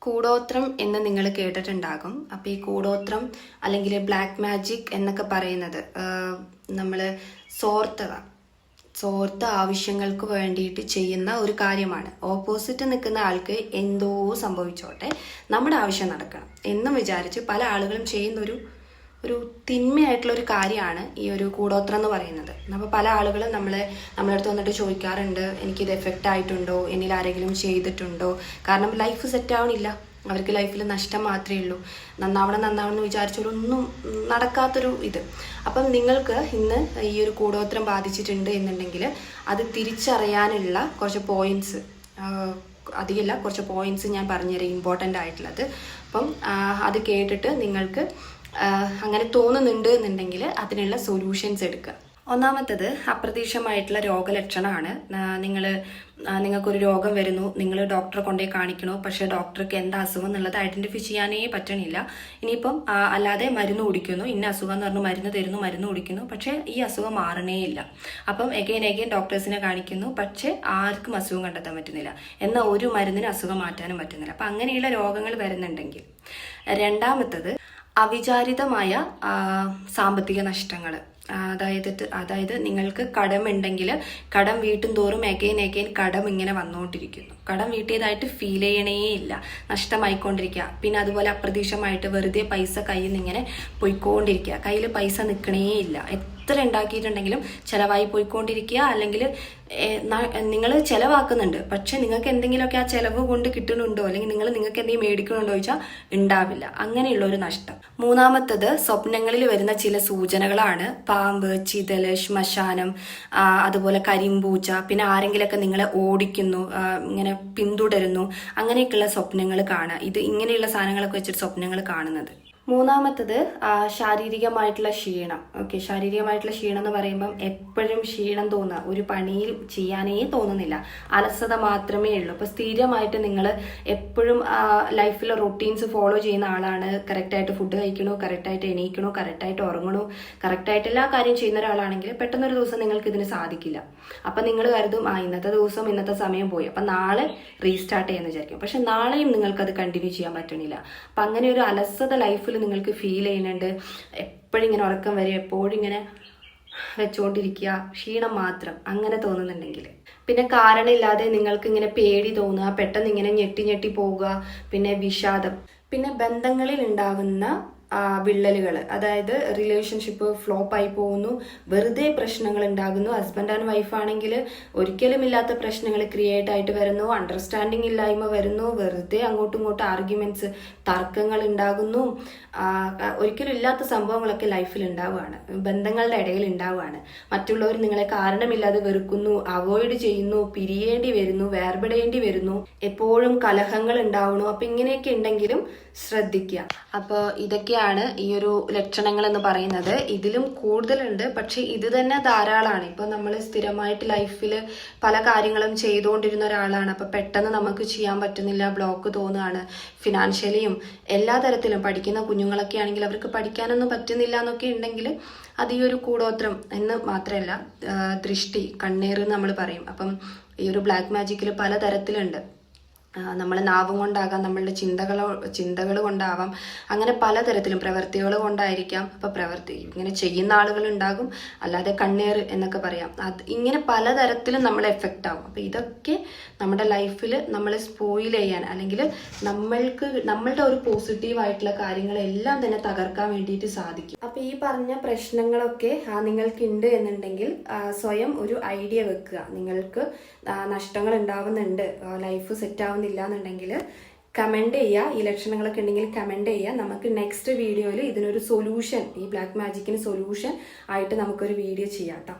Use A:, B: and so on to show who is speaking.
A: കൂടോത്രം എന്ന് നിങ്ങൾ കേട്ടിട്ടുണ്ടാകും. അപ്പോൾ ഈ കൂടോത്രം അല്ലെങ്കിൽ ബ്ലാക്ക് മാജിക് എന്നൊക്കെ പറയുന്നത് നമ്മൾ സ്വാർത്ഥ ആവശ്യങ്ങൾക്ക് വേണ്ടിയിട്ട് ചെയ്യുന്ന ഒരു കാര്യമാണ്. ഓപ്പോസിറ്റ് നിൽക്കുന്ന ആൾക്ക് എന്തോ സംഭവിച്ചോട്ടെ, നമ്മുടെ ആവശ്യം നടക്കണം എന്നും വിചാരിച്ച് പല ആളുകളും ചെയ്യുന്ന ഒരു തിന്മയായിട്ടുള്ള ഒരു കാര്യമാണ് ഈ ഒരു കൂടോത്രം എന്ന് പറയുന്നത്. അപ്പോൾ പല ആളുകളും നമ്മളെ അടുത്ത് വന്നിട്ട് ചോദിക്കാറുണ്ട്, എനിക്കിത് എഫക്റ്റ് ആയിട്ടുണ്ടോ, എന്നിൽ ആരെങ്കിലും ചെയ്തിട്ടുണ്ടോ? കാരണം ലൈഫ് സെറ്റ് ആവണില്ല, അവർക്ക് ലൈഫിൽ നഷ്ടം മാത്രമേ ഉള്ളൂ. നന്നാവണം എന്ന് വിചാരിച്ചാലൊന്നും നടക്കാത്തൊരു ഇത്. അപ്പം നിങ്ങൾക്ക് ഇന്ന് ഈ ഒരു കൂടോത്രം ബാധിച്ചിട്ടുണ്ട് എന്നുണ്ടെങ്കിൽ അത് തിരിച്ചറിയാനുള്ള കുറച്ച് പോയിന്റ്സ്, അധികമല്ല കുറച്ച് പോയിന്റ്സ് ഞാൻ പറഞ്ഞുതരാം, ഇമ്പോർട്ടൻ്റ് ആയിട്ടുള്ളത്. അപ്പം അത് കേട്ടിട്ട് നിങ്ങൾക്ക് അങ്ങനെ തോന്നുന്നുണ്ട് എന്നുണ്ടെങ്കിൽ അതിനുള്ള സൊല്യൂഷൻസ് എടുക്കുക. ഒന്നാമത്തത് അപ്രതീക്ഷിതമായിട്ടുള്ള രോഗലക്ഷണമാണ്. നിങ്ങൾക്കൊരു രോഗം വരുന്നു, നിങ്ങൾ ഡോക്ടറെ കൊണ്ടുപോയി കാണിക്കണോ, പക്ഷേ ഡോക്ടർക്ക് എന്താ അസുഖം എന്നുള്ളത് ഐഡന്റിഫൈ ചെയ്യാനേ പറ്റണില്ല. ഇനിയിപ്പം അല്ലാതെ മരുന്ന് കുടിക്കുന്നു, ഇന്ന അസുഖം എന്ന് പറഞ്ഞ് മരുന്ന് തരുന്നു, മരുന്ന് കുടിക്കുന്നു, പക്ഷേ ഈ അസുഖം മാറണേ ഇല്ല. അപ്പം എഗെയിൻ ഡോക്ടേഴ്സിനെ കാണിക്കുന്നു, പക്ഷേ ആർക്കും അസുഖം കണ്ടെത്താൻ പറ്റുന്നില്ല. എന്നാൽ ഒരു മരുന്നിന് അസുഖം മാറ്റാനും പറ്റുന്നില്ല. അപ്പം അങ്ങനെയുള്ള രോഗങ്ങൾ വരുന്നുണ്ടെങ്കിൽ. രണ്ടാമത്തത് അവിചാരിതമായ സാമ്പത്തിക നഷ്ടങ്ങൾ. അതായത് നിങ്ങൾക്ക് കടമുണ്ടെങ്കിൽ കടം വീട്ടും തോറും എഗെയിൻ കടം ഇങ്ങനെ വന്നുകൊണ്ടിരിക്കുന്നു. കടം വീട്ടിയതായിട്ട് ഫീൽ ചെയ്യണേ ഇല്ല, നഷ്ടമായിക്കൊണ്ടിരിക്കുക. പിന്നെ അതുപോലെ അപ്രതീക്ഷിതമായിട്ട് വെറുതെ പൈസ കയ്യിൽ നിന്ന് ഇങ്ങനെ പോയിക്കൊണ്ടിരിക്കുക, കയ്യിൽ പൈസ നിൽക്കണേ ഇല്ല. എത്ര ഉണ്ടാക്കിയിട്ടുണ്ടെങ്കിലും ചിലവായി പോയിക്കൊണ്ടിരിക്കുക. അല്ലെങ്കിൽ നിങ്ങൾ ചിലവാക്കുന്നുണ്ട്, പക്ഷെ നിങ്ങൾക്ക് എന്തെങ്കിലുമൊക്കെ ആ ചിലവ് കൊണ്ട് കിട്ടുന്നുണ്ടോ, അല്ലെങ്കിൽ നിങ്ങൾക്ക് എന്തെങ്കിലും മേടിക്കണുണ്ടോ ചോദിച്ചാൽ ഉണ്ടാവില്ല. അങ്ങനെയുള്ള ഒരു നഷ്ടം. മൂന്നാമത്തത് സ്വപ്നങ്ങളിൽ വരുന്ന ചില സൂചനകളാണ്. പാമ്പ്, ചിതല്, ശ്മശാനം, അതുപോലെ കരിമ്പൂച്ച, പിന്നെ ആരെങ്കിലൊക്കെ നിങ്ങളെ ഓടിക്കുന്നു, ഇങ്ങനെ പിന്തുടരുന്നു, അങ്ങനെയൊക്കെയുള്ള സ്വപ്നങ്ങൾ കാണുക. ഇത് ഇങ്ങനെയുള്ള സാധനങ്ങളൊക്കെ വെച്ചിട്ട് സ്വപ്നങ്ങൾ കാണുന്നത്. മൂന്നാമത്തത് ശാരീരികമായിട്ടുള്ള ക്ഷീണം. ശാരീരികമായിട്ടുള്ള ക്ഷീണം എന്ന് പറയുമ്പം എപ്പോഴും ക്ഷീണം തോന്നുക, ഒരു പണിയിൽ ചെയ്യാനേ തോന്നുന്നില്ല, അലസത മാത്രമേ ഉള്ളൂ. അപ്പോൾ സ്ഥിരമായിട്ട് നിങ്ങൾ എപ്പോഴും ലൈഫിൽ റൊട്ടീൻസ് ഫോളോ ചെയ്യുന്ന ആളാണ്. കറക്റ്റായിട്ട് ഫുഡ് കഴിക്കണു, കറക്റ്റായിട്ട് എണീക്കണു, കറക്റ്റായിട്ട് ഉറങ്ങണു, കറക്റ്റായിട്ട് എല്ലാ കാര്യം ചെയ്യുന്ന ഒരാളാണെങ്കിൽ പെട്ടെന്നൊരു ദിവസം നിങ്ങൾക്ക് ഇതിന് സാധിക്കില്ല. അപ്പം നിങ്ങൾ കരുതും ഇന്നത്തെ ദിവസം ഇന്നത്തെ സമയം പോയി, അപ്പം നാളെ റീസ്റ്റാർട്ട് ചെയ്യുമെന്ന് വിചാരിക്കും. പക്ഷെ നാളെയും നിങ്ങൾക്കത് കണ്ടിന്യൂ ചെയ്യാൻ പറ്റണില്ല. അപ്പം അങ്ങനെ ഒരു അലസത ലൈഫിൽ നിങ്ങൾക്ക് ഫീൽ ചെയ്യുന്നുണ്ട്. എപ്പോഴും ഇങ്ങനെ ഉറക്കം വരും, എപ്പോഴും ഇങ്ങനെ വെച്ചുകൊണ്ടിരിക്കുക, ക്ഷീണം മാത്രം, അങ്ങനെ തോന്നുന്നുണ്ടെങ്കിൽ. പിന്നെ കാരണമില്ലാതെ നിങ്ങൾക്ക് ഇങ്ങനെ പേടി തോന്നുക, പെട്ടെന്ന് ഇങ്ങനെ ഞെട്ടി പോവുക, പിന്നെ വിഷാദം, പിന്നെ ബന്ധങ്ങളിൽ ഉണ്ടാകുന്ന വിള്ളലുകൾ. അതായത് റിലേഷൻഷിപ്പ് ഫ്ലോപ്പായി പോകുന്നു, വെറുതെ പ്രശ്നങ്ങൾ ഉണ്ടാകുന്നു. ഹസ്ബൻഡ് ആൻഡ് വൈഫ് ആണെങ്കിൽ ഒരിക്കലും ഇല്ലാത്ത പ്രശ്നങ്ങൾ ക്രിയേറ്റ് ആയിട്ട് വരുന്നു, അണ്ടർസ്റ്റാൻഡിങ് ഇല്ലായ്മ വരുന്നു, വെറുതെ അങ്ങോട്ടും ഇങ്ങോട്ടും ആർഗ്യുമെന്റ്സ്, തർക്കങ്ങൾ ഉണ്ടാകുന്നു. ഒരിക്കലും ഇല്ലാത്ത സംഭവങ്ങളൊക്കെ ലൈഫിൽ ഉണ്ടാവുകയാണ്, ബന്ധങ്ങളുടെ ഇടയിൽ ഉണ്ടാവുകയാണ്. മറ്റുള്ളവർ നിങ്ങളെ കാരണമില്ലാതെ വെറുക്കുന്നു, അവോയ്ഡ് ചെയ്യുന്നു, പിരിയേണ്ടി വരുന്നു, വേർപെടേണ്ടി വരുന്നു, എപ്പോഴും കലഹങ്ങൾ ഉണ്ടാവണു. അപ്പൊ ഇങ്ങനെയൊക്കെ ഉണ്ടെങ്കിലും ശ്രദ്ധിക്കുക. അപ്പോൾ ഇതൊക്കെയാണ് ഈ ഒരു ലക്ഷണങ്ങൾ എന്ന് പറയുന്നത്. ഇതിലും കൂടുതലുണ്ട്, പക്ഷെ ഇത് തന്നെ ധാരാളമാണ്. ഇപ്പൊ നമ്മൾ സ്ഥിരമായിട്ട് ലൈഫിൽ പല കാര്യങ്ങളും ചെയ്തുകൊണ്ടിരുന്ന ഒരാളാണ്, അപ്പൊ പെട്ടെന്ന് നമുക്ക് ചെയ്യാൻ പറ്റുന്നില്ല, ബ്ലോക്ക് തോന്നുകയാണ്. ഫിനാൻഷ്യലിയും എല്ലാ തരത്തിലും പഠിക്കുന്ന കുഞ്ഞുങ്ങളൊക്കെ ആണെങ്കിൽ അവർക്ക് പഠിക്കാനൊന്നും പറ്റുന്നില്ല എന്നൊക്കെ ഉണ്ടെങ്കിൽ അത് ഈ ഒരു കൂടോത്രം എന്ന് മാത്രമല്ല, ദൃഷ്ടി, കണ്ണീർ നമ്മൾ പറയും. അപ്പം ഈ ഒരു ബ്ലാക്ക് മാജിക്കിൽ പലതരത്തിലുണ്ട്. നമ്മൾ നാവും കൊണ്ടാകാം, നമ്മളുടെ ചിന്തകൾ കൊണ്ടാവാം, അങ്ങനെ പലതരത്തിലും പ്രവൃത്തികൾ കൊണ്ടായിരിക്കാം. അപ്പൊ ഇങ്ങനെ ചെയ്യുന്ന ആളുകൾ ഉണ്ടാകും, അല്ലാതെ കണ്ണേറ് എന്നൊക്കെ പറയാം. ഇങ്ങനെ പലതരത്തിലും നമ്മൾ എഫക്റ്റ് ആവും. അപ്പൊ ഇതൊക്കെ നമ്മുടെ ലൈഫിൽ നമ്മളെ സ്പോയിൽ ചെയ്യാൻ, അല്ലെങ്കിൽ നമ്മളുടെ ഒരു പോസിറ്റീവ് ആയിട്ടുള്ള കാര്യങ്ങളെല്ലാം തന്നെ തകർക്കാൻ വേണ്ടിയിട്ട് സാധിക്കും. അപ്പൊ ഈ പറഞ്ഞ പ്രശ്നങ്ങളൊക്കെ നിങ്ങൾക്കുണ്ട് എന്നുണ്ടെങ്കിൽ സ്വയം ഒരു ഐഡിയ വെക്കുക. നിങ്ങൾക്ക് നഷ്ടങ്ങൾ ഉണ്ടാവുന്നുണ്ട്, ലൈഫ് സെറ്റ് ആവുന്നില്ല എന്നുണ്ടെങ്കിൽ കമന്റ് ചെയ്യുക. ഈ ലക്ഷണങ്ങളൊക്കെ ഉണ്ടെങ്കിൽ കമന്റ് ചെയ്യുക. നമുക്ക് നെക്സ്റ്റ് വീഡിയോയിൽ ഇതിനൊരു സൊല്യൂഷൻ, ഈ ബ്ലാക്ക് മാജിക്കിന് സൊല്യൂഷൻ ആയിട്ട് നമുക്കൊരു വീഡിയോ ചെയ്യാം കേട്ടോ.